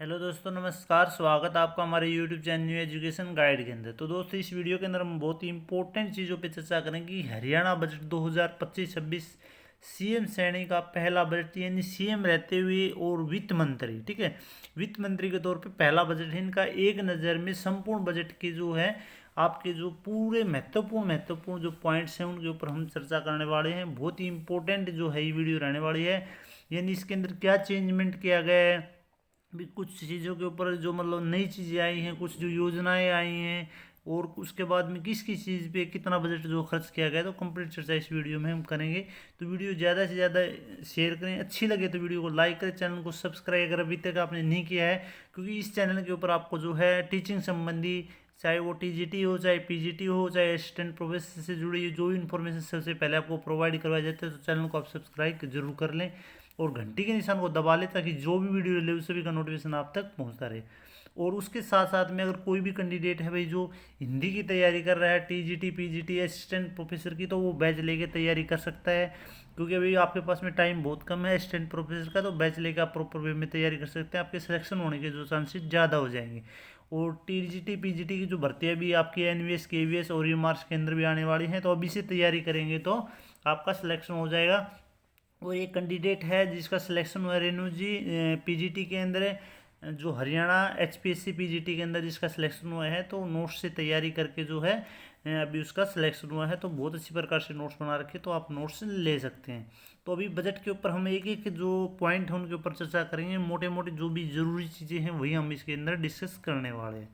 Hello दोस्तों, नमस्कार। स्वागत है आपका हमारे YouTube channel new education guide के अंदर। तो दोस्तों, इस वीडियो के अंदर हम बहुत ही इंपॉर्टेंट चीज़ों पे चर्चा करेंगे कि हरियाणा बजट 2025-26 सीएम श्रेणी का पहला बजट, यानी सीएम रहते हुए और वित्त मंत्री, ठीक है, वित्त मंत्री के तौर पे पहला बजट है इनका। एक नज़र में संपूर्ण बजट के जो है आपके जो पूरे महत्वपूर्ण महत्वपूर्ण जो पॉइंट्स हैं उनके ऊपर हम चर्चा करने वाले हैं। बहुत ही इंपॉर्टेंट जो है ये वीडियो रहने वाली है। यानी इसके अंदर क्या चेंजमेंट किया गया है, भी कुछ चीज़ों के ऊपर जो मतलब नई चीज़ें आई हैं, कुछ जो योजनाएं आई हैं, और उसके बाद में किस किस चीज़ पे कितना बजट जो खर्च किया गया है, तो कंप्लीट चर्चा इस वीडियो में हम करेंगे। तो वीडियो ज़्यादा से ज़्यादा शेयर करें, अच्छी लगे तो वीडियो को लाइक करें, चैनल को सब्सक्राइब अगर अभी तक आपने नहीं किया है, क्योंकि इस चैनल के ऊपर आपको जो है टीचिंग संबंधी, चाहे वो टीजीटी हो, चाहे पीजीटी हो, चाहे असिस्टेंट प्रोफेसर से जुड़ी जो भी इन्फॉर्मेशन सबसे पहले आपको प्रोवाइड करवाई जाती है, तो चैनल को आप सब्सक्राइब जरूर कर लें और घंटी के निशान को दबा लें, ताकि जो भी वीडियो ले उस सभी का नोटिफिकेशन आप तक पहुंचता रहे। और उसके साथ साथ में अगर कोई भी कैंडिडेट है भाई जो हिंदी की तैयारी कर रहा है, टीजीटी पीजीटी असिस्टेंट प्रोफेसर की, तो वो बैच लेके तैयारी कर सकता है, क्योंकि अभी आपके पास में टाइम बहुत कम है असिस्टेंट प्रोफेसर का। तो बैच लेके आप प्रॉपर वे में तैयारी कर सकते हैं, आपके सिलेक्शन होने के जो चांसेस ज़्यादा हो जाएंगे। और टीजीटी पीजीटी की जो भर्तियाँ भी आपकी एनवीएस केवीएस और ये मार्क्स के अंदर भी आने वाली हैं, तो अभी से तैयारी करेंगे तो आपका सिलेक्शन हो जाएगा। और एक कैंडिडेट है जिसका सिलेक्शन हुआ, रेणु जी, पीजीटी के अंदर है, जो हरियाणा एचपीएससी पीजीटी के अंदर जिसका सिलेक्शन हुआ है, तो नोट्स से तैयारी करके जो है अभी उसका सिलेक्शन हुआ है, तो बहुत अच्छी प्रकार से नोट्स बना रखे, तो आप नोट्स ले सकते हैं। तो अभी बजट के ऊपर हम एक एक जो पॉइंट है उनके ऊपर चर्चा करेंगे, मोटे मोटे जो भी ज़रूरी चीज़ें हैं वही हम इसके अंदर डिस्कस करने वाले हैं।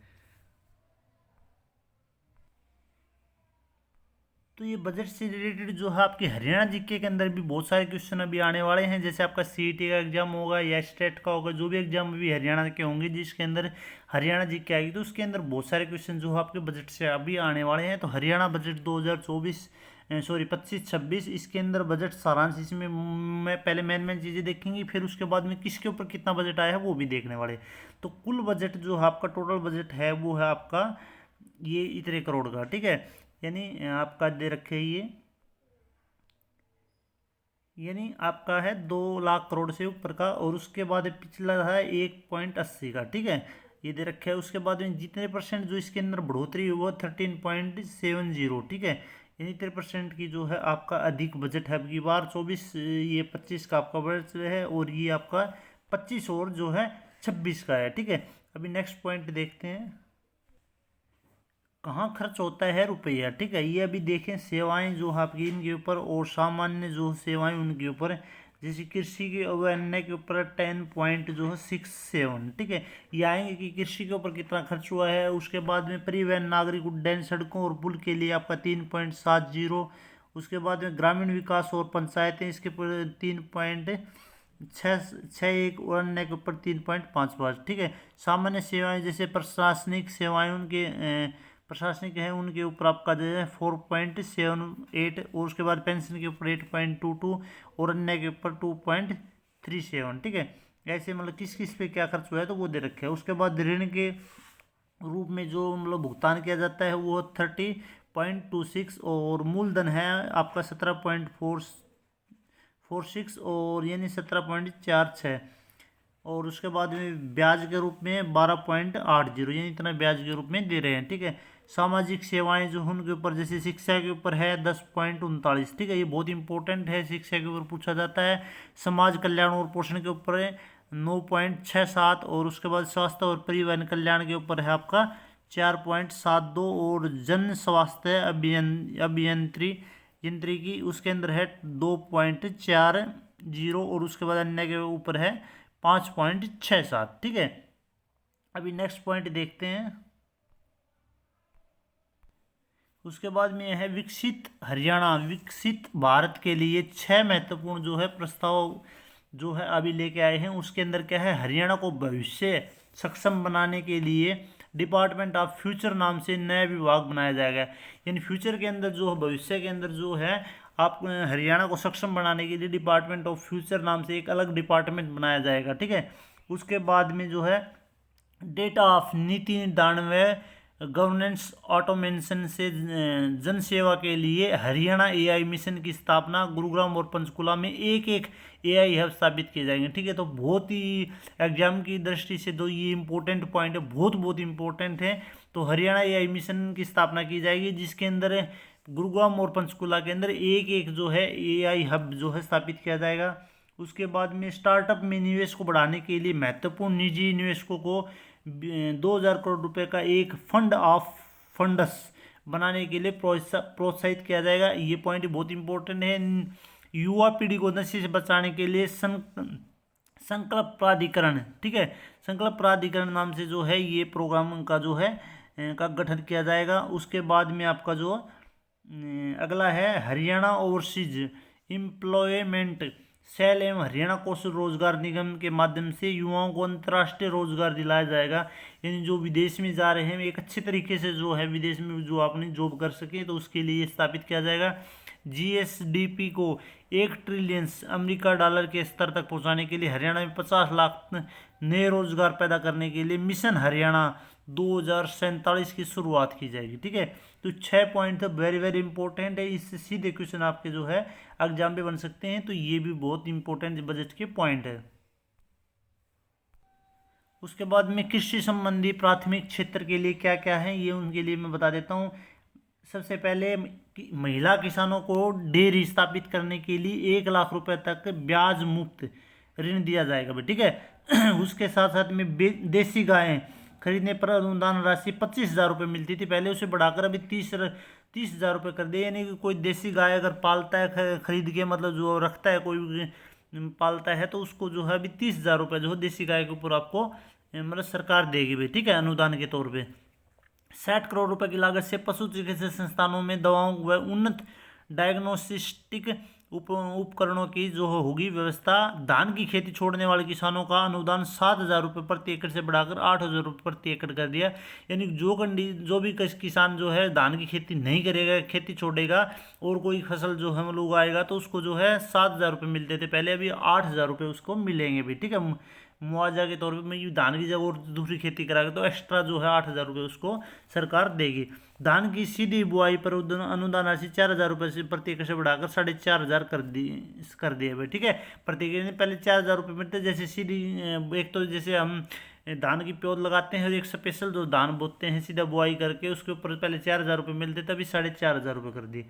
तो ये बजट से रिलेटेड जो है आपके हरियाणा जीके के अंदर भी बहुत सारे क्वेश्चन अभी आने वाले हैं। जैसे आपका सीईटी का एग्जाम होगा या स्टेट का होगा, जो भी एग्जाम अभी हरियाणा के होंगे जिसके अंदर हरियाणा जीके आएगी, तो उसके अंदर बहुत सारे क्वेश्चन जो है आपके बजट से अभी आने वाले हैं। तो हरियाणा बजट 2024 सॉरी 25-26, इसके अंदर बजट सारांश, इसमें मैं पहले मेन मेन चीज़ें देखेंगी, फिर उसके बाद में किसके ऊपर कितना बजट आया है वो भी देखने वाले। तो कुल बजट जो है आपका, टोटल बजट है वो है आपका ये इतने करोड़ का, ठीक है। यानी आपका दे रखे ये, यानी आपका है 2 लाख करोड़ से ऊपर का, और उसके बाद पिछला है 1.80 का, ठीक है, ये दे रखे है। उसके बाद में जितने परसेंट जो इसके अंदर बढ़ोतरी हुई वो 13.70, ठीक है, यानी 3% की जो है आपका अधिक बजट है। अब की बार 24 ये 25 का आपका बजट है, और ये आपका 25 और जो है 26 का है, ठीक है। अभी नेक्स्ट पॉइंट देखते हैं, कहाँ खर्च होता है रुपया, ठीक है। ये अभी देखें सेवाएं जो है आपकी इनके ऊपर, और सामान्य जो सेवाएं उनके ऊपर, जैसे कृषि के अवन्य के ऊपर 10.67, ठीक है, ये आएंगे कि कृषि के ऊपर कितना खर्च हुआ है। उसके बाद में परिवहन नागरिक उड्डयन सड़कों और पुल के लिए आपका 3.70। उसके बाद में ग्रामीण विकास और पंचायतें, इसके ऊपर 3.661, और अन्य के ऊपर 3.55, ठीक है। सामान्य सेवाएं जैसे प्रशासनिक सेवाएं उनके प्रशासनिक है उनके ऊपर आपका जो है 4.78, और उसके बाद पेंशन के ऊपर 8.22, और अन्य के ऊपर 2.37, ठीक है। ऐसे मतलब किस किस पे क्या खर्च हुआ है तो वो दे रखे है। उसके बाद ऋण के रूप में जो मतलब भुगतान किया जाता है वो 30.26, और मूलधन है आपका 17.46, और यानी 17.46, और उसके बाद में ब्याज के रूप में 12.80, यानी इतना ब्याज के रूप में दे रहे हैं, ठीक है। सामाजिक सेवाएं जो उनके ऊपर, जैसे शिक्षा के ऊपर है 10.39, ठीक है, ये बहुत इंपॉर्टेंट है, शिक्षा के ऊपर पूछा जाता है। समाज कल्याण और पोषण के ऊपर है 9.67, और उसके बाद स्वास्थ्य और परिवहन कल्याण के ऊपर है आपका 4.72, और जन स्वास्थ्य अभियंत्री यंत्रिकी उसके अंदर है 2.40, और उसके बाद अन्य के ऊपर है 5.67, ठीक है। अभी नेक्स्ट पॉइंट देखते हैं। उसके बाद में है विकसित हरियाणा विकसित भारत के लिए 6 महत्वपूर्ण जो है प्रस्ताव जो है अभी लेके आए हैं। उसके अंदर क्या है, हरियाणा को भविष्य सक्षम बनाने के लिए डिपार्टमेंट ऑफ फ्यूचर नाम से नया विभाग बनाया जाएगा। यानी फ्यूचर के अंदर जो भविष्य के अंदर जो है आप हरियाणा को सक्षम बनाने के लिए डिपार्टमेंट ऑफ फ्यूचर नाम से एक अलग डिपार्टमेंट बनाया जाएगा, ठीक है। उसके बाद में जो है डेटा ऑफ नीति 99 गवर्नेंस ऑटोमेशन से जन सेवा के लिए हरियाणा एआई मिशन की स्थापना। गुरुग्राम और पंचकुला में एक एक एआई हब स्थापित किए जाएंगे। ठीक है, तो बहुत ही एग्जाम की दृष्टि से तो ये इंपॉर्टेंट पॉइंट है, बहुत बहुत इंपॉर्टेंट है। तो हरियाणा एआई मिशन की स्थापना की जाएगी, जिसके अंदर गुरुग्राम और पंचकुला के अंदर एक एक जो है एआई हब जो है स्थापित किया जाएगा। उसके बाद में स्टार्टअप में निवेश को बढ़ाने के लिए महत्वपूर्ण निजी निवेशकों को 2000 करोड़ रुपए का एक फंड ऑफ फंड्स बनाने के लिए प्रोत्साहित किया जाएगा। ये पॉइंट बहुत इंपॉर्टेंट है। युवा पीढ़ी को नशे से बचाने के लिए संकल्प प्राधिकरण, ठीक है, संकल्प प्राधिकरण नाम से जो है ये प्रोग्राम का जो है का गठन किया जाएगा। उसके बाद में आपका जो अगला है हरियाणा ओवरसीज एम्प्लॉयमेंट सेल एवं हरियाणा कौशल रोजगार निगम के माध्यम से युवाओं को अंतर्राष्ट्रीय रोजगार दिलाया जाएगा। यानी जो विदेश में जा रहे हैं एक अच्छे तरीके से जो है विदेश में जो अपनी जॉब कर सके, तो उसके लिए स्थापित किया जाएगा। जीएसडीपी को 1 ट्रिलियन अमेरिका डॉलर के स्तर तक पहुंचाने के लिए हरियाणा में 50 लाख नए रोजगार पैदा करने के लिए मिशन हरियाणा 2047 की शुरुआत की जाएगी। ठीक है, तो 6 पॉइंट वेरी वेरी इंपॉर्टेंट है। इससे सीधे क्वेश्चन आपके जो है एग्जाम में बन सकते हैं, तो ये भी बहुत इंपॉर्टेंट बजट के पॉइंट है। उसके बाद में कृषि संबंधी प्राथमिक क्षेत्र के लिए क्या क्या है ये उनके लिए मैं बता देता हूँ। सबसे पहले महिला किसानों को डेयरी स्थापित करने के लिए 1 लाख रुपए तक ब्याज मुक्त ऋण दिया जाएगा भाई। ठीक है, उसके साथ साथ में देसी गायें खरीदने पर अनुदान राशि 25,000 रुपये मिलती थी पहले, उसे बढ़ाकर अभी 30,000 रुपये कर दिए। यानी कि कोई देसी गाय अगर पालता है खरीद के, मतलब जो रखता है कोई पालता है, तो उसको जो है अभी 30,000 रुपये जो है देसी गाय के ऊपर आपको मतलब सरकार देगी भाई। ठीक है, अनुदान के तौर पे 60 करोड़ रुपए की लागत से पशु चिकित्सा संस्थानों में दवाओं व उन्नत डायग्नोस्टिक उपकरणों की जो होगी व्यवस्था। धान की खेती छोड़ने वाले किसानों का अनुदान 7,000 रुपये प्रति एकड़ से बढ़ाकर 8,000 रुपये प्रति एकड़ कर दिया। यानी जो भी किसान जो है धान की खेती नहीं करेगा, खेती छोड़ेगा और कोई फसल जो है वो उगाएगा, तो उसको जो है 7,000 रुपये मिलते थे पहले, अभी 8,000 रुपये उसको मिलेंगे भी। ठीक है, मुआवजा के तौर पे मैं धान की जगह और दूसरी खेती कराएगा तो एक्स्ट्रा जो है 8,000 रुपये उसको सरकार देगी। धान की सीधी बुआई पर अनुदान राशि 4,000 रुपये से प्रति एकड़ से बढ़ाकर 4,500 कर दिए भाई। ठीक है, प्रति एकड़ पहले 4,000 रुपये मिलते, जैसे सीधी एक तो जैसे हम धान की पौध लगाते हैं, एक स्पेशल जो धान बोते हैं सीधा बुआई करके, उसके ऊपर पहले 4,000 रुपये मिलते थे, अभी 4,500 रुपये कर दिए।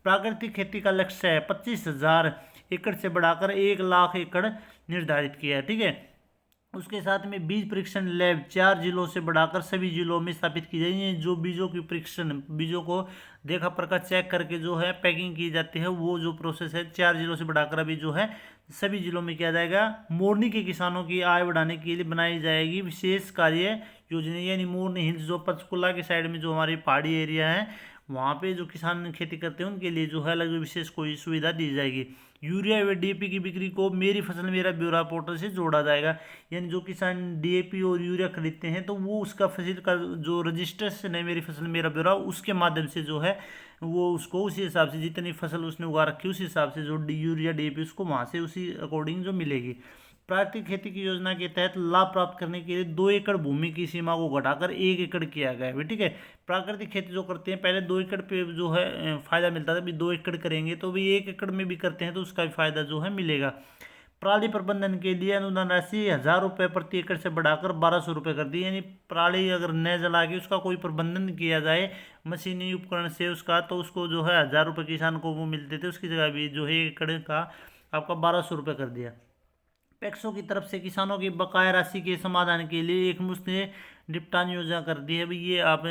प्राकृतिक खेती का लक्ष्य है 25,000 एकड़ से बढ़ाकर 1 लाख एकड़ निर्धारित किया है। ठीक है, उसके साथ में बीज परीक्षण लैब 4 जिलों से बढ़ाकर सभी जिलों में स्थापित की जाएगी। जो बीजों की परीक्षण, बीजों को देखा परखा चेक करके जो है पैकिंग की जाती है, वो जो प्रोसेस है 4 जिलों से बढ़ाकर अभी जो है सभी जिलों में किया जाएगा। मोरनी के किसानों की आय बढ़ाने के लिए बनाई जाएगी विशेष कार्य योजना। यानी मोरनी हिल्स जो पंचकुला के साइड में जो हमारी पहाड़ी एरिया है, वहाँ पे जो किसान खेती करते हैं उनके लिए जो है अलग विशेष कोई सुविधा दी जाएगी। यूरिया व डीएपी की बिक्री को मेरी फसल मेरा ब्यौरा पोर्टल से जोड़ा जाएगा। यानी जो किसान डीएपी और यूरिया खरीदते हैं, तो वो उसका फसल का जो रजिस्ट्रेशन है मेरी फसल मेरा ब्यौरा, उसके माध्यम से जो है वो उसको उसी हिसाब से जितनी फसल उसने उगा रखी उस हिसाब से जो यूरिया डीएपी उसको वहाँ से उसी अकॉर्डिंग जो मिलेगी। प्राकृतिक खेती की योजना के तहत लाभ प्राप्त करने के लिए 2 एकड़ भूमि की सीमा को घटाकर 1 एकड़ किया गया है। ठीक है, प्राकृतिक खेती जो करते हैं पहले 2 एकड़ पे जो है फायदा मिलता था, अभी 2 एकड़ करेंगे तो भी 1 एकड़ में भी करते हैं तो उसका भी फायदा जो है मिलेगा। पराली प्रबंधन के लिए अनुदान राशि 1,000 रुपये प्रति एकड़ से बढ़ाकर 1,200 रुपये कर दी। यानी पराली अगर न जला के उसका कोई प्रबंधन किया जाए मशीनी उपकरण से उसका, तो उसको जो है 1,000 रुपये किसान को वो मिलते थे, उसकी जगह भी जो है एकड़ का आपका 1,200 रुपये कर दिया। पैक्सों की तरफ से किसानों की बकाया राशि के समाधान के लिए एक मुश्त निपटान योजना कर दी है भाई। ये आप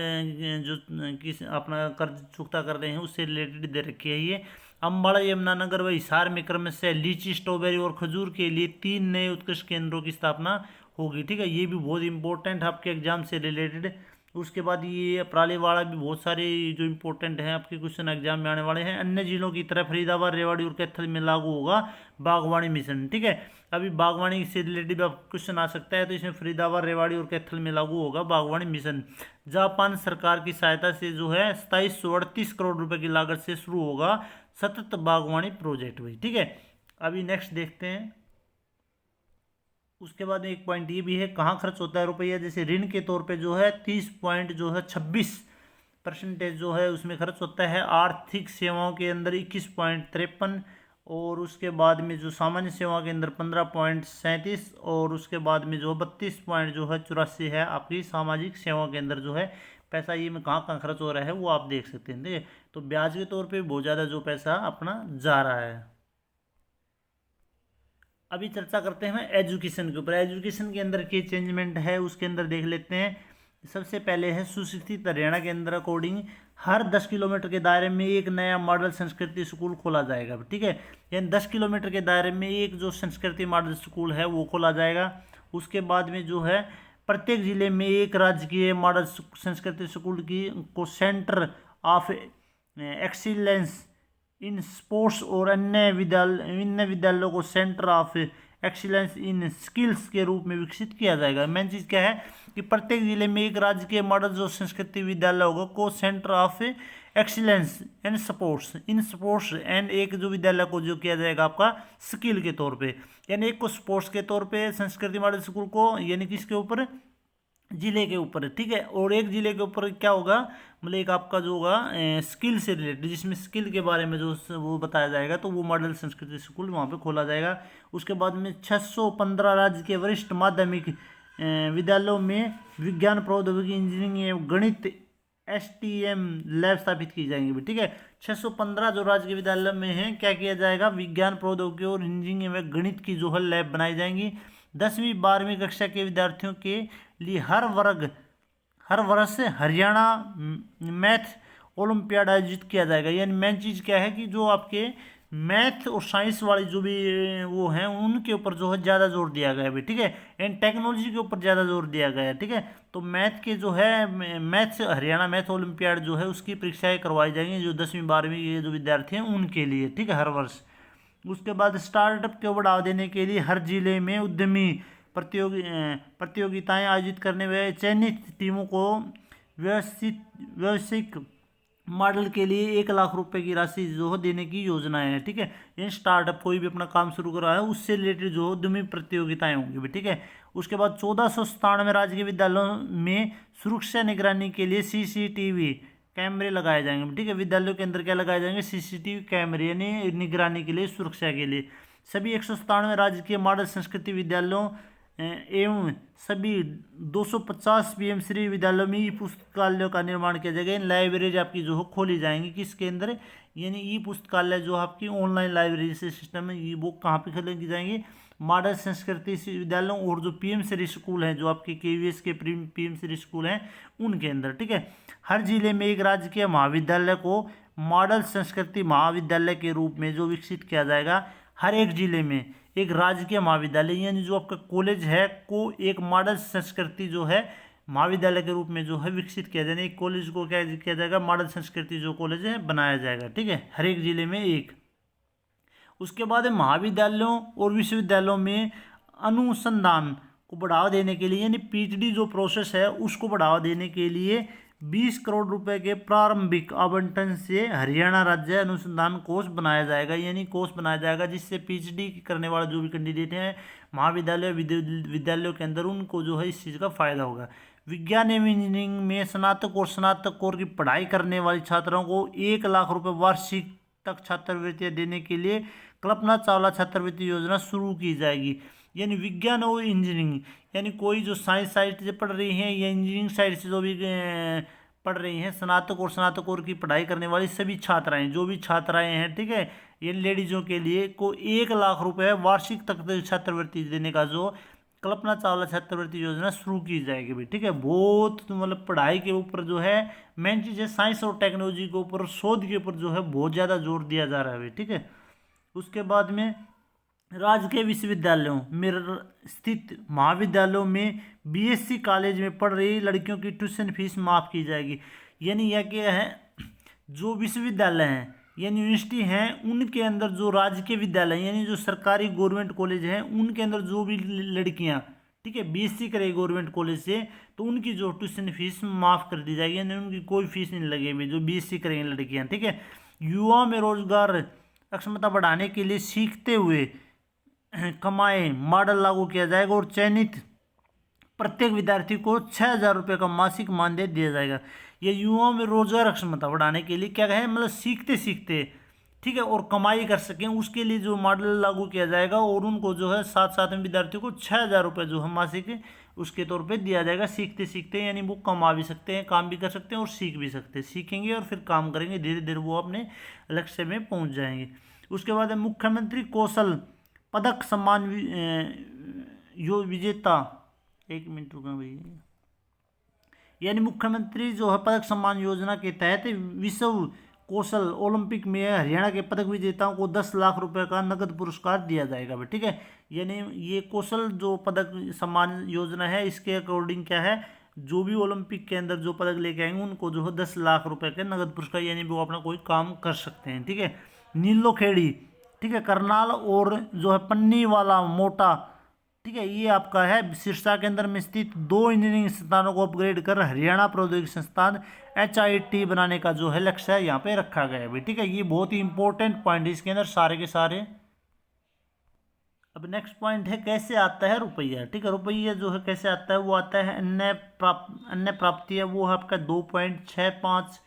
जो किस अपना कर्ज चुकता कर रहे हैं उससे रिलेटेड दे रखी है। ये अम्बाड़ा यमुनानगर व हिसार में क्रमशः लीची, स्ट्रॉबेरी और खजूर के लिए 3 नए उत्कृष्ट केंद्रों की स्थापना होगी। ठीक है, ये भी बहुत इंपॉर्टेंट आपके एग्जाम से रिलेटेड। उसके बाद ये परालीवाड़ा भी बहुत सारे जो इंपॉर्टेंट हैं आपके क्वेश्चन एग्जाम में आने वाले हैं। अन्य जिलों की तरह फरीदाबाद, रेवाड़ी और कैथल में लागू होगा बागवानी मिशन। ठीक है, अभी बागवानी से रिलेटेड क्वेश्चन आ सकता है, तो इसमें फरीदाबाद, रेवाड़ी और कैथल में लागू होगा बागवानी मिशन। जापान सरकार की सहायता से जो है 2738 करोड़ रुपए की लागत से शुरू होगा सतत बागवानी प्रोजेक्ट भाई। ठीक है, अभी नेक्स्ट देखते हैं। उसके बाद एक पॉइंट ये भी है, कहाँ खर्च होता है रुपया, जैसे ऋण के तौर पे जो है 30 पॉइंट जो है 26% जो है उसमें खर्च होता है। आर्थिक सेवाओं के अंदर 21.53, और उसके बाद में जो सामान्य सेवा के अंदर 15.37, और उसके बाद में जो 32 पॉइंट जो है 84 है आपकी सामाजिक सेवाओं के अंदर जो है पैसा। ये में कहाँ कहाँ खर्च हो रहा है वो आप देख सकते हैं, ठीक है। तो ब्याज के तौर पे बहुत ज़्यादा जो पैसा अपना जा रहा है। अभी चर्चा करते हैं एजुकेशन के ऊपर। एजुकेशन के अंदर क्या चेंजमेंट है उसके अंदर देख लेते हैं। सबसे पहले है सुशिक्षित हरियाणा के अंदर अकॉर्डिंग हर 10 किलोमीटर के दायरे में एक नया मॉडल संस्कृति स्कूल खोला जाएगा, ठीक है। यानी 10 किलोमीटर के दायरे में एक जो संस्कृति मॉडल स्कूल है वो खोला जाएगा। उसके बाद में जो है प्रत्येक जिले में एक राजकीय मॉडल संस्कृति स्कूल की को centre of excellence in sports और अन्य विद्यालयों को centre of excellence in skills के रूप में विकसित किया जाएगा। मेन चीज़ क्या है कि प्रत्येक जिले में एक राजकीय मॉडल जो संस्कृति विद्यालय होगा को centre of excellence and sports and एक जो विद्यालय को जो किया जाएगा आपका स्किल के तौर पे, यानी एक को स्पोर्ट्स के तौर पे संस्कृति मॉडल स्कूल को, यानी किसके ऊपर, जिले के ऊपर, ठीक है। और एक जिले के ऊपर क्या होगा, मतलब एक आपका जो होगा स्किल से रिलेटेड, जिसमें स्किल के बारे में जो वो बताया जाएगा, तो वो मॉडल संस्कृति स्कूल वहाँ पे खोला जाएगा। उसके बाद में 615 राज्य के वरिष्ठ माध्यमिक विद्यालयों में विज्ञान प्रौद्योगिकी इंजीनियरिंग एवं गणित STM लैब स्थापित की जाएंगी, ठीक है। 615 जो राज्य के विद्यालय में हैं क्या किया जाएगा, विज्ञान प्रौद्योगिकी और इंजीनियरिंग एवं गणित की जो है लैब बनाई जाएंगी। 10वीं 12वीं कक्षा के विद्यार्थियों के लिए हर वर्ष हरियाणा मैथ ओलंपियाड आयोजित किया जाएगा। यानी मेन चीज़ क्या है कि जो आपके मैथ और साइंस वाली जो भी वो हैं उनके ऊपर जो है ज़्यादा जोर दिया गया है, ठीक है। एंड टेक्नोलॉजी के ऊपर ज़्यादा जोर दिया गया है, ठीक है। तो मैथ के जो है मैथ हरियाणा मैथ ओलंपियाड जो है उसकी परीक्षाएं करवाई जाएंगी जो 10वीं 12वीं के जो विद्यार्थी हैं उनके लिए, ठीक है, हर वर्ष। उसके बाद स्टार्टअप को बढ़ावा देने के लिए हर जिले में उद्यमी प्रतियोगिताएं आयोजित करने व चयनित टीमों को व्यवसायिक मॉडल के लिए 1 लाख रुपए की राशि जो है देने की योजना है, ठीक है। ये स्टार्टअप कोई भी अपना काम शुरू कर रहा है उससे रिलेटेड जो उद्यमी प्रतियोगिताएं होंगी भी, ठीक है। उसके बाद 1497 राज्य के विद्यालयों में सुरक्षा निगरानी के लिए CCTV कैमरे लगाए जाएंगे, ठीक है। विद्यालयों के अंदर क्या लगाए जाएंगे, CCTV कैमरे, यानी निगरानी के लिए, सुरक्षा के लिए। सभी 197 राज्य के मॉडल संस्कृति विद्यालयों एवं सभी 250 PM श्री विद्यालयों में ई पुस्तकालयों का निर्माण किया जाएगा। लाइब्रेरी आपकी जो है खोली जाएंगी किसके अंदर, यानी ई पुस्तकालय जो आपकी ऑनलाइन लाइब्रेरी से सिस्टम है, ये बुक कहाँ पे खोली जाएंगी, मॉडल संस्कृति विद्यालयों और जो PM श्री स्कूल हैं, जो आपके KVS के PM श्री स्कूल हैं उनके अंदर, ठीक है। हर जिले में एक राजकीय महाविद्यालय को मॉडल संस्कृति महाविद्यालय के रूप में जो विकसित किया जाएगा। हर एक जिले में एक राजकीय महाविद्यालय, यानी जो आपका कॉलेज है को एक मॉडल संस्कृति जो है महाविद्यालय के रूप में जो है विकसित किया जाएगा। एक कॉलेज को क्या किया जाएगा, मॉडल संस्कृति जो कॉलेज है बनाया जाएगा, ठीक है, हर एक जिले में एक। उसके बाद महाविद्यालयों और विश्वविद्यालयों में अनुसंधान को बढ़ावा देने के लिए, यानी PhD जो प्रोसेस है उसको बढ़ावा देने के लिए 20 करोड़ रुपए के प्रारंभिक आवंटन से हरियाणा राज्य अनुसंधान कोष बनाया जाएगा। यानी कोष बनाया जाएगा जिससे PhD करने वाला जो भी कैंडिडेट हैं महाविद्यालय विद्यालयों के अंदर उनको जो है इस चीज़ का फायदा होगा। विज्ञान एवं इंजीनियरिंग में स्नातक की पढ़ाई करने वाले छात्रों को 1 लाख रुपए वार्षिक तक छात्रवृत्तियाँ देने के लिए कल्पना चावला छात्रवृत्ति योजना शुरू की जाएगी। यानी विज्ञान और इंजीनियरिंग, यानी कोई जो साइंस साइड से पढ़ रही हैं या इंजीनियरिंग साइड से जो भी पढ़ रही हैं, स्नातकोर की पढ़ाई करने वाली सभी छात्राएं, जो भी छात्राएं हैं, ठीक है, ये लेडीज़ों के लिए को 1 लाख रुपए वार्षिक तक छात्रवृत्ति देने का जो कल्पना चावला छात्रवृत्ति योजना शुरू की जाएगी भाई, ठीक है। बहुत मतलब पढ़ाई के ऊपर जो है मेन चीज़ है साइंस और टेक्नोलॉजी के ऊपर, शोध के ऊपर जो है बहुत ज़्यादा जोर दिया जा रहा है भाई, ठीक है। उसके बाद में राजकीय विश्वविद्यालयों में स्थित महाविद्यालयों में BSc कॉलेज में पढ़ रही लड़कियों की ट्यूशन फीस माफ़ की जाएगी। यानी यह क्या है, जो विश्वविद्यालय हैं यानी यूनिवर्सिटी हैं उनके अंदर जो राजकीय विद्यालय यानी जो सरकारी गवर्नमेंट कॉलेज हैं उनके अंदर जो भी लड़कियां, ठीक है, BSc करेगी गवर्नमेंट कॉलेज से, तो उनकी जो ट्यूशन फीस माफ़ कर दी जाएगी, यानी उनकी कोई फीस नहीं लगेगी जो BSc करेंगी लड़कियाँ, ठीक है। युवाओं में रोजगार अक्षमता बढ़ाने के लिए सीखते हुए कमाए मॉडल लागू किया जाएगा और चयनित प्रत्येक विद्यार्थी को 6,000 रुपये का मासिक मानदेय दिया जाएगा। ये युवाओं में रोजगार क्षमता बढ़ाने के लिए क्या है, मतलब सीखते सीखते, ठीक है, और कमाई कर सकें, उसके लिए जो मॉडल लागू किया जाएगा और उनको जो है साथ साथ में विद्यार्थियों को 6,000 रुपये जो है मासिक उसके तौर पे दिया जाएगा सीखते सीखते। यानी वो कमा भी सकते हैं, काम भी कर सकते हैं और सीख भी सकते हैं, सीखेंगे और फिर काम करेंगे, धीरे धीरे वो अपने लक्ष्य में पहुंच जाएंगे। उसके बाद है मुख्यमंत्री कौशल पदक सम्मान यो विजेता, एक मिनट रुका भैया, यानी मुख्यमंत्री जो है पदक सम्मान योजना के तहत विश्व कौशल ओलंपिक में हरियाणा के पदक विजेताओं को 10 लाख रुपए का नगद पुरस्कार दिया जाएगा भाई, ठीक है। यानी ये कौशल जो पदक सम्मान योजना है, इसके अकॉर्डिंग क्या है, जो भी ओलंपिक के अंदर जो पदक लेके आएंगे उनको जो है 10 लाख रुपए के नगद पुरस्कार, यानी वो अपना कोई काम कर सकते हैं, ठीक है। नीलो खेड़ी, ठीक है, करनाल और जो है पन्नी वाला मोटा, ठीक है, ये आपका है सिरसा के अंदर में स्थित 2 इंजीनियरिंग संस्थानों को अपग्रेड कर हरियाणा प्रौद्योगिकी संस्थान HIT बनाने का जो है लक्ष्य है यहाँ पे रखा गया है भाई, ठीक है। ये बहुत ही इंपॉर्टेंट पॉइंट है इसके अंदर सारे के सारे। अब नेक्स्ट पॉइंट है कैसे आता है रुपया, ठीक है। रुपया जो है कैसे आता है, वो आता है अन्य प्राप्ति है, वो है आपका 2.65।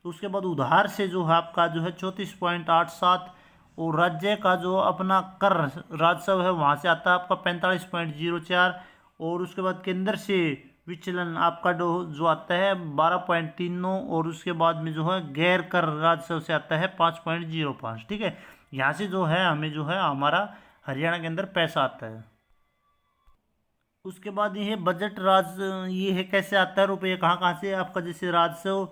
उसके बाद उधार से जो है आपका जो है 34.87, और राज्य का जो अपना कर राजस्व है वहाँ से आता है आपका 45.04, और उसके बाद केंद्र से विचलन आपका जो आता है 12.39, और उसके बाद में जो है गैर कर राजस्व से आता है 5.05, ठीक है। यहाँ से जो है हमें जो है हमारा हरियाणा के अंदर पैसा आता है। उसके बाद ये है बजट राज, ये है कैसे आता है रुपये, कहाँ कहाँ से आपका, जैसे राजस्व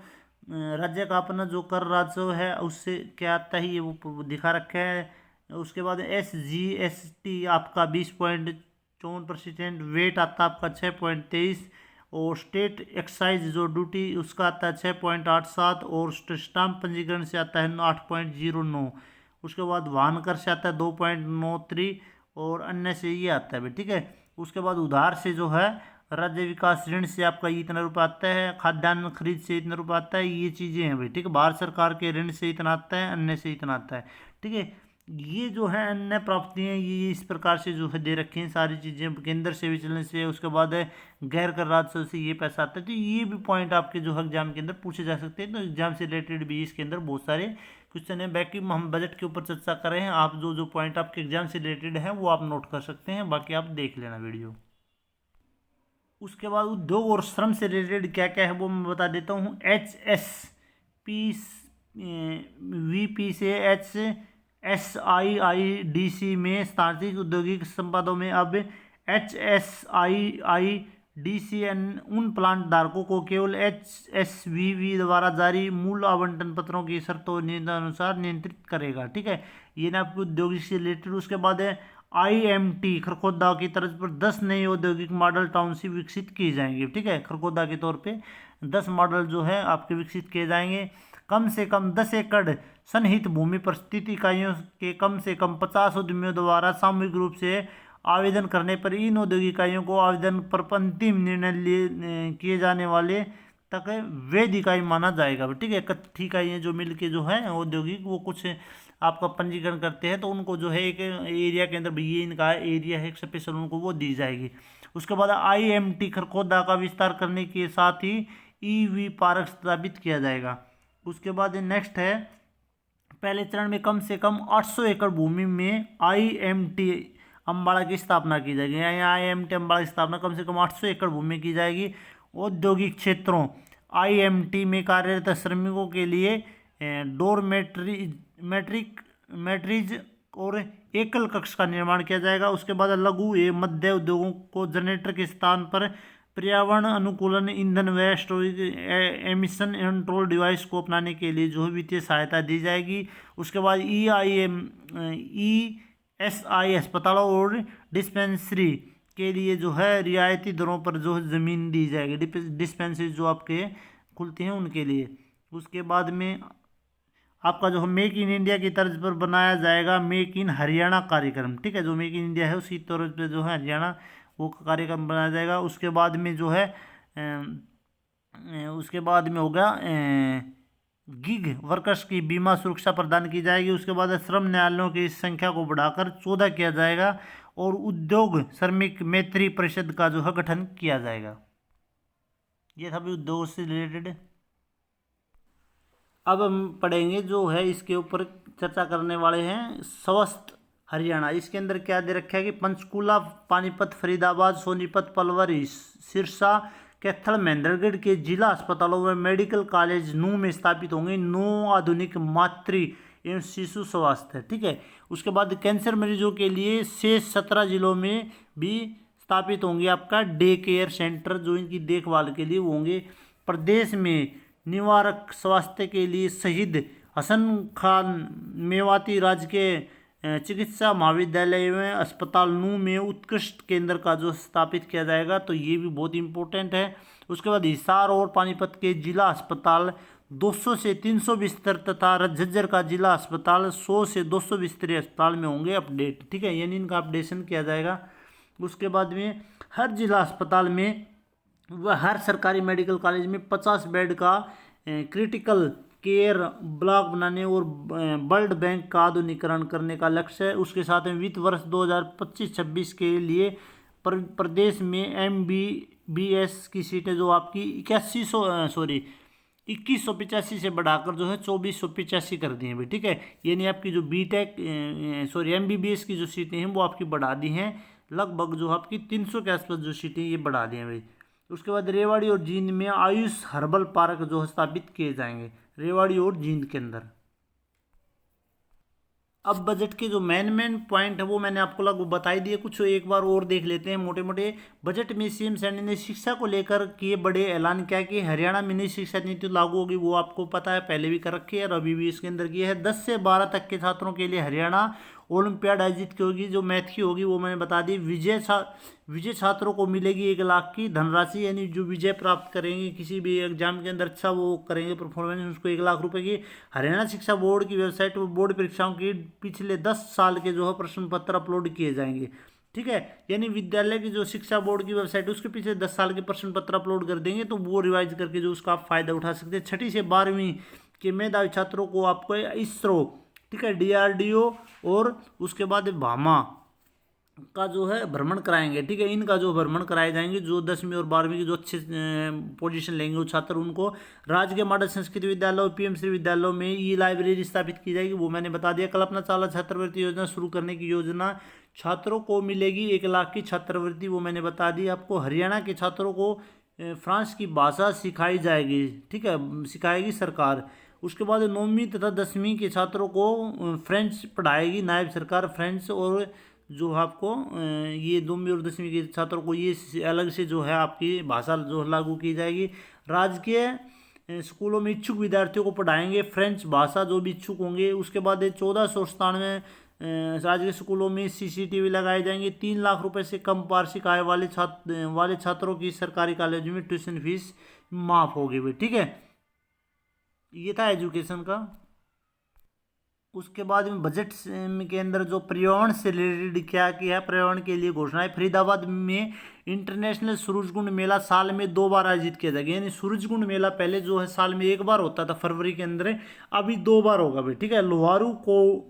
राज्य का अपना जो कर राजस्व है उससे क्या आता है ये वो दिखा रखा है। उसके बाद SGST आपका 20.54%, वेट आता है आपका 6.23, और स्टेट एक्साइज जो ड्यूटी उसका आता है 6.87, और स्टाम्प पंजीकरण से आता है 8.09। उसके बाद वाहन कर से आता है 2.93, और अन्य से ये आता है, ठीक है। उसके बाद उधार से जो है राज्य विकास ऋण से आपका इतना रुपये आता है, खाद्यान्न खरीद से इतना रुपये आता है, ये चीज़ें हैं भाई, ठीक है। भारत सरकार के ऋण से इतना आता है, अन्य से इतना आता है, ठीक है। ये जो है अन्य प्राप्तियाँ ये इस प्रकार से जो है दे रखी हैं सारी चीज़ें, केंद्र से विचलन से, उसके बाद है गैर कर राजस्व से ये पैसा आता है। तो ये भी पॉइंट आपके जो है एग्जाम के अंदर पूछे जा सकते हैं। तो एग्जाम से रिलेटेड भी इसके अंदर बहुत सारे क्वेश्चन है। बाकी हम बजट के ऊपर चर्चा कर रहे हैं, आप जो जो पॉइंट आपके एग्जाम से रिलेटेड है वो आप नोट कर सकते हैं, बाकी आप देख लेना वीडियो। उसके बाद उद्योग और श्रम से रिलेटेड क्या क्या है वो मैं बता देता हूँ। VP से HSIIDC में स्थानिक औद्योगिक संपादों में अब HSIIDC उन प्लांट धारकों को केवल HSVV द्वारा जारी मूल आवंटन पत्रों की शर्तों अनुसार नियंत्रित करेगा, ठीक है। ये ना आपको औद्योगिक से रिलेटेड। उसके बाद है IMT खरखोदा की तर्ज पर 10 नई औद्योगिक मॉडल टाउनशिप विकसित की जाएंगी, ठीक है। खरखोदा के तौर पे 10 मॉडल जो है आपके विकसित किए जाएंगे। कम से कम 10 एकड़ सन्निहित भूमि पर स्थित इकाइयों के कम से कम 50 उद्यमियों द्वारा सामूहिक रूप से आवेदन करने पर इन औद्योगिक इकाइयों को आवेदन पर अंतिम निर्णय किए जाने वाले तक वैध इकाई माना जाएगा, ठीक है। इकट्ठी इकाइयाँ जो मिलके जो है औद्योगिक वो कुछ आपका पंजीकरण करते हैं तो उनको जो है एक एरिया के अंदर ये इनका एरिया है एक स्पेशल, उनको वो दी जाएगी। उसके बाद IMT खरखोदा का विस्तार करने के साथ ही EV पार्क स्थापित किया जाएगा। उसके बाद नेक्स्ट है पहले चरण में कम से कम 800 एकड़ भूमि में IMT अम्बाड़ा की स्थापना की जाएगी। यहाँ IMT अम्बाड़ा की स्थापना कम से कम 800 एकड़ भूमि में की जाएगी। औद्योगिक क्षेत्रों IMT में कार्यरत श्रमिकों के लिए मैट्रीज और एकल कक्ष का निर्माण किया जाएगा। उसके बाद लघु एवं मध्य उद्योगों को जनरेटर के स्थान पर पर्यावरण अनुकूलन ईंधन व स्टोरेज एमिशन कंट्रोल डिवाइस को अपनाने के लिए जो है वित्तीय सहायता दी जाएगी। उसके बाद ESI अस्पतालों और डिस्पेंसरी के लिए जो है रियायती दरों पर जो है ज़मीन दी जाएगी, डिस्पेंसरी जो आपके खुलती हैं उनके लिए। उसके बाद में आपका जो मेक इन इंडिया की तर्ज पर बनाया जाएगा मेक इन हरियाणा कार्यक्रम, ठीक है। जो मेक इन इंडिया है उसी तौर पर जो है हरियाणा वो कार्यक्रम बनाया जाएगा। उसके बाद में जो है उसके बाद में होगा गिग वर्कर्स की बीमा सुरक्षा प्रदान की जाएगी। उसके बाद श्रम न्यायालयों की संख्या को बढ़ाकर 14 किया जाएगा और उद्योग श्रमिक मैत्री परिषद का जो है गठन किया जाएगा। ये था भी उद्योग से रिलेटेड। अब हम पढ़ेंगे जो है इसके ऊपर चर्चा करने वाले हैं स्वस्थ हरियाणा। इसके अंदर क्या दे रखा है कि पंचकूला, पानीपत, फरीदाबाद, सोनीपत, पलवल, सिरसा, कैथल, महेंद्रगढ़ के जिला अस्पतालों में मेडिकल कॉलेज नू में स्थापित होंगे 9 आधुनिक मातृ एवं शिशु स्वास्थ्य। ठीक है। उसके बाद कैंसर मरीजों के लिए शेष 17 जिलों में भी स्थापित होंगे आपका डे केयर सेंटर, जो इनकी देखभाल के लिए होंगे। प्रदेश में निवारक स्वास्थ्य के लिए शहीद हसन खान मेवाती राजकीय चिकित्सा महाविद्यालय में अस्पताल नू में उत्कृष्ट केंद्र का जो स्थापित किया जाएगा, तो ये भी बहुत इंपॉर्टेंट है। उसके बाद हिसार और पानीपत के जिला अस्पताल 200 से 300 बिस्तर तथा झज्जर का जिला अस्पताल 100 से 200 बिस्तरी अस्पताल में होंगे अपडेट। ठीक है, यानी इनका अपडेशन किया जाएगा। उसके बाद में हर जिला अस्पताल में व हर सरकारी मेडिकल कॉलेज में 50 बेड का क्रिटिकल केयर ब्लॉक बनाने और ब्लड बैंक का आधुनिकीकरण करने का लक्ष्य है। उसके साथ में वित्त वर्ष 2025-26 के लिए प्रदेश में MBBS की सीटें जो आपकी 2185 से बढ़ाकर जो है 2485 कर दी हैं भाई। ठीक है, यानी आपकी जो MBBS की जो सीटें हैं वो आपकी बढ़ा दी हैं, लगभग जो आपकी 300 के आसपास जो सीटें ये बढ़ा दी हैं भाई। उसके बाद रेवाड़ी और जींद में आयुष हर्बल पार्क जो स्थापित किए जाएंगे, रेवाड़ी और जींद के अंदर। अब बजट के जो मेन पॉइंट है वो मैंने आपको लगभग बताई दिए, कुछ एक बार और देख लेते हैं मोटे मोटे। बजट में सीएम सैनी ने शिक्षा को लेकर किए बड़े ऐलान क्या कि हरियाणा में नई शिक्षा नीति लागू होगी, वो आपको पता है, पहले भी कर रखी है और अभी भी इसके अंदर की है। 10 से 12 तक के छात्रों के लिए हरियाणा ओलंपियाड आयोजित की होगी, जो मैथ की होगी वो मैंने बता दी। विजय छात्रों को मिलेगी 1 लाख की धनराशि, यानी जो विजय प्राप्त करेंगे किसी भी एग्जाम के अंदर, अच्छा वो करेंगे परफॉर्मेंस, उसको 1 लाख रुपए की। हरियाणा शिक्षा बोर्ड की वेबसाइट पर बोर्ड परीक्षाओं की पिछले 10 साल के जो है प्रश्न पत्र अपलोड किए जाएंगे। ठीक है, यानी विद्यालय की जो शिक्षा बोर्ड की वेबसाइट है उसके पीछे 10 साल के प्रश्न पत्र अपलोड कर देंगे, तो वो रिवाइज करके जो उसका आप फायदा उठा सकते हैं। 6ठी से 12वीं के मेधावी छात्रों को आपको इसरो, ठीक है, DRDO और उसके बाद भामा का जो है भ्रमण कराएंगे। ठीक है, इनका जो भ्रमण कराए जाएंगे, जो 10वीं और 12वीं की जो अच्छे पोजीशन लेंगे वो छात्र, उनको राजकीय मॉडल संस्कृत विद्यालय और PM श्री विद्यालयों में ई लाइब्रेरी स्थापित की जाएगी, वो मैंने बता दिया। कल्पना चावला छात्रवृत्ति योजना शुरू करने की योजना, छात्रों को मिलेगी 1 लाख की छात्रवृत्ति, वो मैंने बता दी आपको। हरियाणा के छात्रों को फ्रांस की भाषा सिखाई जाएगी, ठीक है, सिखाएगी सरकार। उसके बाद 9वीं तथा 10वीं के छात्रों को फ्रेंच पढ़ाएगी नायब सरकार, फ्रेंच। और जो आपको ये 9वीं और 10वीं के छात्रों को ये अलग से जो है आपकी भाषा जो लागू की जाएगी। राजकीय स्कूलों में इच्छुक विद्यार्थियों को पढ़ाएंगे फ्रेंच भाषा, जो भी इच्छुक होंगे। उसके बाद 1497 राजकीय स्कूलों में CCTV लगाए जाएंगे। 3 लाख रुपए से कम वार्षिक आय वाले छात्रों की सरकारी कॉलेज में ट्यूशन फीस माफ होगी भाई। ठीक है, ये था एजुकेशन का। उसके बाद में बजट के अंदर जो पर्यावरण से रिलेटेड क्या किया है, पर्यावरण के लिए घोषणाएं। फरीदाबाद में इंटरनेशनल सूरजकुंड मेला साल में 2 बार आयोजित किया जाएगा, यानी सूरजकुंड मेला पहले जो है साल में 1 बार होता था फरवरी के अंदर, अभी 2 बार होगा भाई। ठीक है, लोहारू को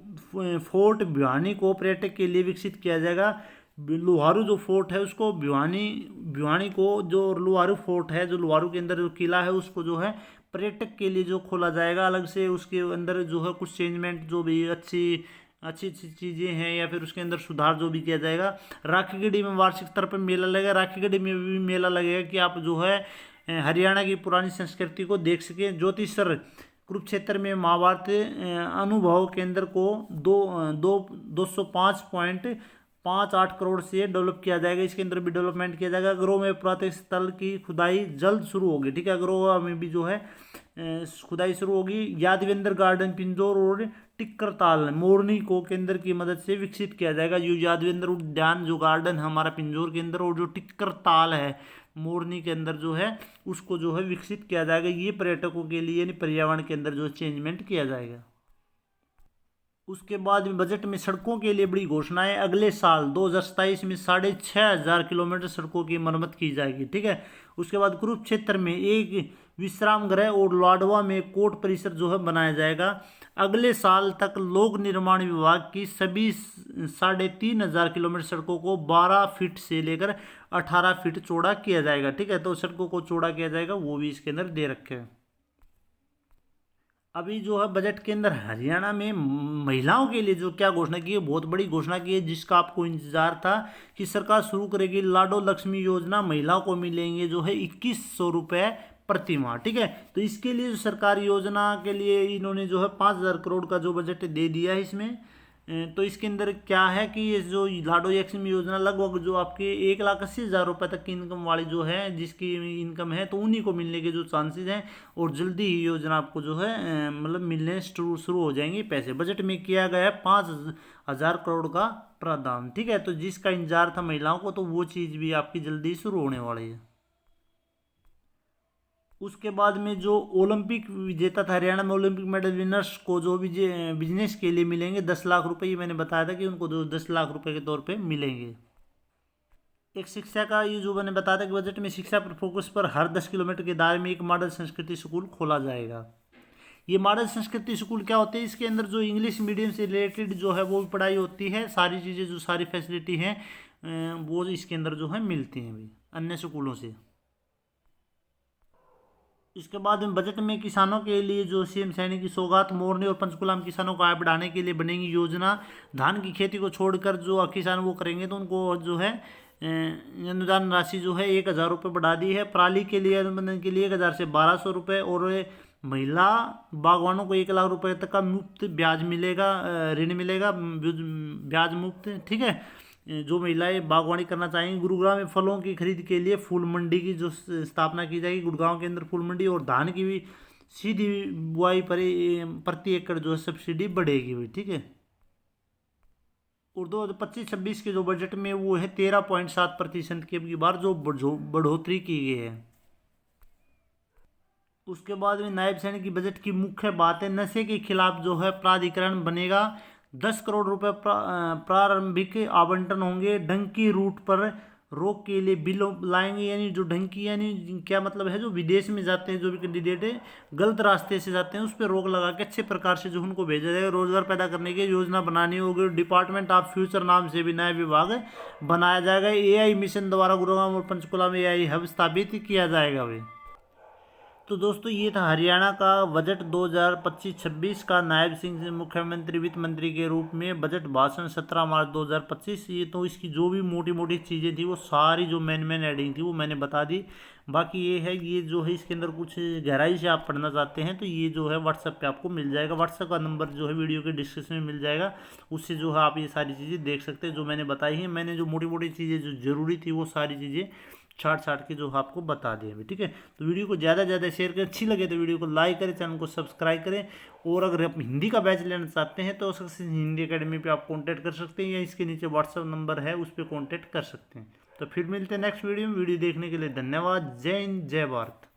फोर्ट भिवानी को पर्यटक के लिए विकसित किया जाएगा। लोहारू जो फोर्ट है उसको भिवानी को, जो लोहारू फोर्ट है, जो लोहारू के अंदर जो किला है उसको जो है पर्यटक के लिए जो खोला जाएगा अलग से। उसके अंदर जो है कुछ चेंजमेंट, जो भी अच्छी चीज़ें हैं या फिर उसके अंदर सुधार जो भी किया जाएगा। राखीगढ़ी में वार्षिक स्तर पर मेला लगेगा, राखीगढ़ी में भी मेला लगेगा कि आप जो है हरियाणा की पुरानी संस्कृति को देख सकें। ज्योतिषर कुरुक्षेत्र में महाभारत अनुभव केंद्र को 205.58 करोड़ से डेवलप किया जाएगा, इसके अंदर भी डेवलपमेंट किया जाएगा। ग्रोह में प्राकृतिक स्थल की खुदाई जल्द शुरू होगी। ठीक है, ग्रोह में भी जो है खुदाई शुरू होगी। यादवेंद्र गार्डन पिंजौर और टिक्करताल मोरनी को केंद्र की मदद से विकसित किया जाएगा। जो यादवेंद्र उद्यान जो गार्डन है हमारा पिंजौर के अंदर, और जो टिक्करताल है मोरनी के अंदर जो है उसको जो है विकसित किया जाएगा। ये पर्यटकों के लिए यानी पर्यावरण के अंदर जो चेंजमेंट किया जाएगा। उसके बाद में बजट में सड़कों के लिए बड़ी घोषणाएं। अगले साल 2027 में 6500 किलोमीटर सड़कों की मरम्मत की जाएगी। ठीक है, उसके बाद कुरुक्षेत्र में एक विश्राम गृह और लाडवा में कोर्ट परिसर जो है बनाया जाएगा। अगले साल तक लोक निर्माण विभाग की सभी 3,500 किलोमीटर सड़कों को 12 फीट से लेकर 18 फीट चौड़ा किया जाएगा। ठीक है, तो सड़कों को चौड़ा किया जाएगा, वो भी इसके अंदर दे रखे हैं। अभी जो है बजट के अंदर हरियाणा में महिलाओं के लिए जो क्या घोषणा की है, बहुत बड़ी घोषणा की है, जिसका आपको इंतजार था कि सरकार शुरू करेगी लाडो लक्ष्मी योजना। महिलाओं को मिलेंगे जो है 2100 रुपये प्रति माह। ठीक है, तो इसके लिए जो सरकारी योजना के लिए इन्होंने जो है 5,000 करोड़ का जो बजट दे दिया है इसमें। तो इसके अंदर क्या है कि ये जो लाडो लक्ष्मी योजना लगभग जो आपके 1,80,000 रुपये तक की इनकम वाली जो है, जिसकी इनकम है, तो उन्हीं को मिलने के जो चांसेस हैं, और जल्दी ही योजना आपको जो है मतलब मिलने शुरू हो जाएंगे पैसे। बजट में किया गया है 5,000 करोड़ का प्रावधान। ठीक है, तो जिसका इंतजार था महिलाओं को, तो वो चीज़ भी आपकी जल्दी शुरू होने वाली है। उसके बाद में जो ओलंपिक विजेता था, हरियाणा में ओलंपिक मेडल विनर्स को जो बिजनेस के लिए मिलेंगे 10 लाख रुपए, ये मैंने बताया था कि उनको 10 लाख रुपए के तौर पे मिलेंगे। एक शिक्षा का ये जो मैंने बताया था कि बजट में शिक्षा पर फोकस पर हर 10 किलोमीटर के दायरे में एक मॉडल संस्कृति स्कूल खोला जाएगा। ये मॉडल संस्कृति स्कूल क्या होते हैं, इसके अंदर जो इंग्लिश मीडियम से रिलेटेड जो है वो पढ़ाई होती है, सारी चीज़ें जो सारी फैसिलिटी हैं वो इसके अंदर जो है मिलती हैं भाई अन्य स्कूलों से। इसके बाद में बजट में किसानों के लिए जो सीएम सैनिक की सौगात, मोरनी और पंचकुला में किसानों को आय बढ़ाने के लिए बनेगी योजना। धान की खेती को छोड़कर जो किसान वो करेंगे तो उनको जो है अनुदान राशि जो है 1,000 रुपये बढ़ा दी है। पराली के लिए अनुबंधन के लिए 1,000 से 1,200 रुपये, और महिला बागवानों को 1 लाख रुपये तक का मुफ्त ब्याज मिलेगा, ऋण मिलेगा ब्याज मुक्त। ठीक है, जो महिलाएं बागवानी करना चाहेंगी। गुरुग्राम में फलों की खरीद के लिए फूल मंडी की जो स्थापना की जाएगी, गुड़गांव के अंदर फूल मंडी, और धान की भी सीधी बुआई पर प्रति एकड़ जो है सब्सिडी बढ़ेगी भाई। ठीक है, और 2025-26 के जो बजट में वो है 13.7% की बार जो बढ़ोतरी की गई है। उसके बाद में नायब सैनिक की बजट की मुख्य बात है, नशे के खिलाफ जो है प्राधिकरण बनेगा। 10 करोड़ रुपए प्रारंभिक आवंटन होंगे। ढंकी रूट पर रोक के लिए बिल लाएंगे, यानी जो ढंकी यानी क्या मतलब है, जो विदेश में जाते हैं जो भी कैंडिडेट है, गलत रास्ते से जाते हैं, उस पर रोक लगा के अच्छे प्रकार से जो उनको भेजा जाएगा। रोजगार पैदा करने की योजना बनानी होगी। डिपार्टमेंट ऑफ फ्यूचर नाम से भी नया विभाग बनाया जाएगा। AI मिशन द्वारा गुरुग्राम और पंचकुला में AI हब स्थापित किया जाएगा भाई। तो दोस्तों ये था हरियाणा का बजट 2025-26 का। नायब सिंह मुख्यमंत्री वित्त मंत्री के रूप में बजट भाषण 17 मार्च 2025। ये तो इसकी जो भी मोटी मोटी चीज़ें थी वो सारी जो मेन हेडिंग थी वो मैंने बता दी। बाकी ये है, ये जो है इसके अंदर कुछ गहराई से आप पढ़ना चाहते हैं तो ये जो है व्हाट्सएप पे आपको मिल जाएगा। व्हाट्सएप का नंबर जो है वीडियो के डिस्क्रिप्शन में मिल जाएगा, उससे जो है आप ये सारी चीज़ें देख सकते हैं जो मैंने बताई हैं। मैंने जो मोटी मोटी चीज़ें जो ज़रूरी थी वो सारी चीज़ें छाट के जो आपको बता दिए अभी। ठीक है, तो वीडियो को ज़्यादा से ज़्यादा शेयर करें, अच्छी लगे तो वीडियो को लाइक करें, चैनल को सब्सक्राइब करें। और अगर आप हिंदी का बैच लेना चाहते हैं तो सक्सेस हिंदी एकेडमी पे आप कांटेक्ट कर सकते हैं, या इसके नीचे व्हाट्सएप नंबर है उस पर कांटेक्ट कर सकते हैं। तो फिर मिलते हैं नेक्स्ट वीडियो में। वीडियो देखने के लिए धन्यवाद। जय हिंद, जय भारत।